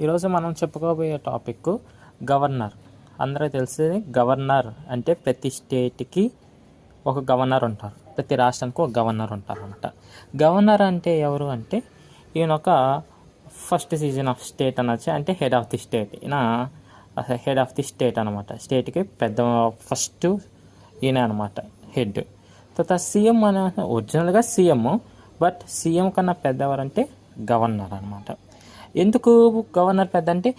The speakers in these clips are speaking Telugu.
ఈరోజు మనం చెప్పుకోబోయే టాపిక్ గవర్నర్. అందరూ తెలిసేది గవర్నర్ అంటే ప్రతి స్టేట్కి ఒక గవర్నర్ ఉంటారు, ప్రతి రాష్ట్రానికి ఒక గవర్నర్ ఉంటారు అనమాట. గవర్నర్ అంటే ఎవరు అంటే ఈయన ఒక ఫస్ట్ సీజన్ ఆఫ్ స్టేట్ అనొచ్చు, అంటే హెడ్ ఆఫ్ ది స్టేట్. ఈయన హెడ్ ఆఫ్ ది స్టేట్ అనమాట. స్టేట్కి పెద్ద ఫస్ట్ ఈయన అనమాట హెడ్. తర్వాత సీఎం అనే ఒరిజినల్గా సీఎం, బట్ సీఎం కన్నా పెద్దవారంటే గవర్నర్ అనమాట. ఎందుకు గవర్నర్ పెద్ద అంటే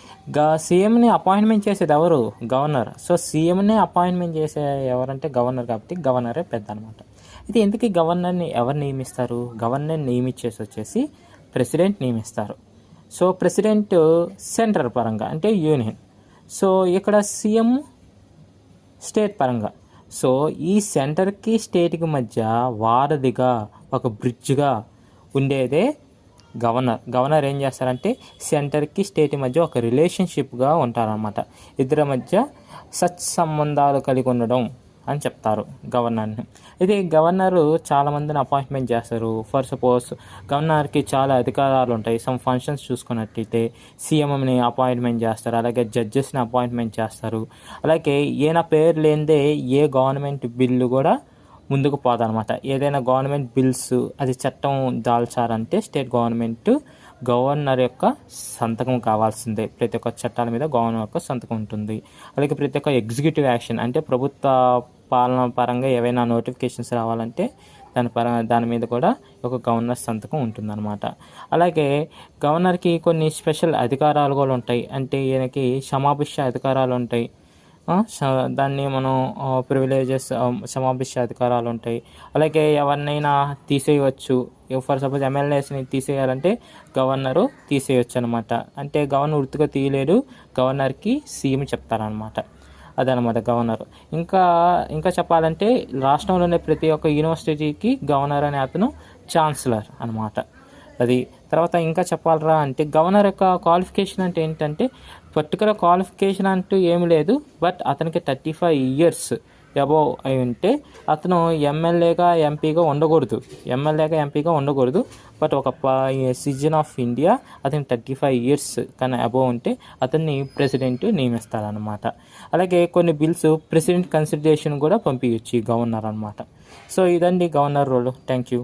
సీఎంని అపాయింట్మెంట్ చేసేది ఎవరు? గవర్నర్. సో సీఎంని అపాయింట్మెంట్ చేసే ఎవరంటే గవర్నర్, కాబట్టి గవర్నరే పెద్ద అనమాట. అయితే ఎందుకు ఈ గవర్నర్ని ఎవరు నియమిస్తారు? గవర్నర్ నియమించేసి వచ్చేసి ప్రెసిడెంట్ నియమిస్తారు. సో ప్రెసిడెంట్ సెంట్రల్ పరంగా అంటే యూనియన్, సో ఇక్కడ సీఎం స్టేట్ పరంగా. సో ఈ సెంటర్కి స్టేట్కి మధ్య వారధిగా ఒక బ్రిడ్జ్గా ఉండేదే గవర్నర్. గవర్నర్ ఏం చేస్తారంటే సెంటర్కి స్టేట్ మధ్య ఒక రిలేషన్షిప్గా ఉంటారన్నమాట. ఇద్దరి మధ్య సత్సంబంధాలు కలిగి ఉండడం అని చెప్తారు గవర్నర్ని. ఇది గవర్నరు చాలామందిని అపాయింట్మెంట్ చేస్తారు. ఫర్ సపోజ్ గవర్నర్కి చాలా అధికారాలు ఉంటాయి. సమ్ ఫంక్షన్స్ చూసుకున్నట్టయితే సీఎంని అపాయింట్మెంట్ చేస్తారు, అలాగే జడ్జెస్ని అపాయింట్మెంట్ చేస్తారు. అలాగే ఈయన పేరు లేనిదే ఏ గవర్నమెంట్ బిల్లు కూడా ముందుకు పోదనమాట. ఏదైనా గవర్నమెంట్ బిల్స్ అది చట్టం దాల్చారంటే స్టేట్ గవర్నర్ యొక్క సంతకం కావాల్సిందే. ప్రతి ఒక్క చట్టాల మీద గవర్నర్ యొక్క సంతకం ఉంటుంది. అలాగే ప్రతి ఒక్క ఎగ్జిక్యూటివ్ యాక్షన్ అంటే ప్రభుత్వ పాలన పరంగా ఏవైనా నోటిఫికేషన్స్ రావాలంటే దాని మీద కూడా ఒక గవర్నర్ సంతకం ఉంటుందన్నమాట. అలాగే గవర్నర్కి కొన్ని స్పెషల్ అధికారాలు కూడా ఉంటాయి. అంటే ఈయనకి క్షమాభిష అధికారాలు ఉంటాయి. దాన్ని మనం ప్రివిలేజెస్ సమావేశ అధికారాలు ఉంటాయి. అలాగే ఎవరినైనా తీసేయవచ్చు. ఫర్ సపోజ్ ఎమ్మెల్యేస్ని తీసేయాలంటే గవర్నరు తీసేయచ్చు అనమాట. అంటే గవర్నర్ ఉత్తుగా తీయలేడు, గవర్నర్కి సీఎం చెప్తారనమాట. అదనమాట గవర్నర్. ఇంకా చెప్పాలంటే రాష్ట్రంలోనే ప్రతి ఒక్క యూనివర్సిటీకి గవర్నర్ అనే అతను ఛాన్సలర్ అనమాట. అది తర్వాత ఇంకా చెప్పాలరా అంటే గవర్నర్ యొక్క క్వాలిఫికేషన్ అంటే ఏంటంటే పర్టికులర్ క్వాలిఫికేషన్ అంటూ ఏమి లేదు, బట్ అతనికి 35 years అబోవ్ అయి ఉంటే అతను ఎమ్మెల్యేగా ఎంపీగా ఉండకూడదు. బట్ ఒక సిటిజన్ ఆఫ్ ఇండియా అతనికి 35 years కన్నా అబోవ్ ఉంటే అతన్ని ప్రెసిడెంట్ నియమిస్తారనమాట. అలాగే కొన్ని బిల్స్ ప్రెసిడెంట్ కన్సిడరేషన్ కూడా పంపించచ్చు ఈ గవర్నర్ అనమాట. సో ఇదండి గవర్నర్ రోల్. Thank you.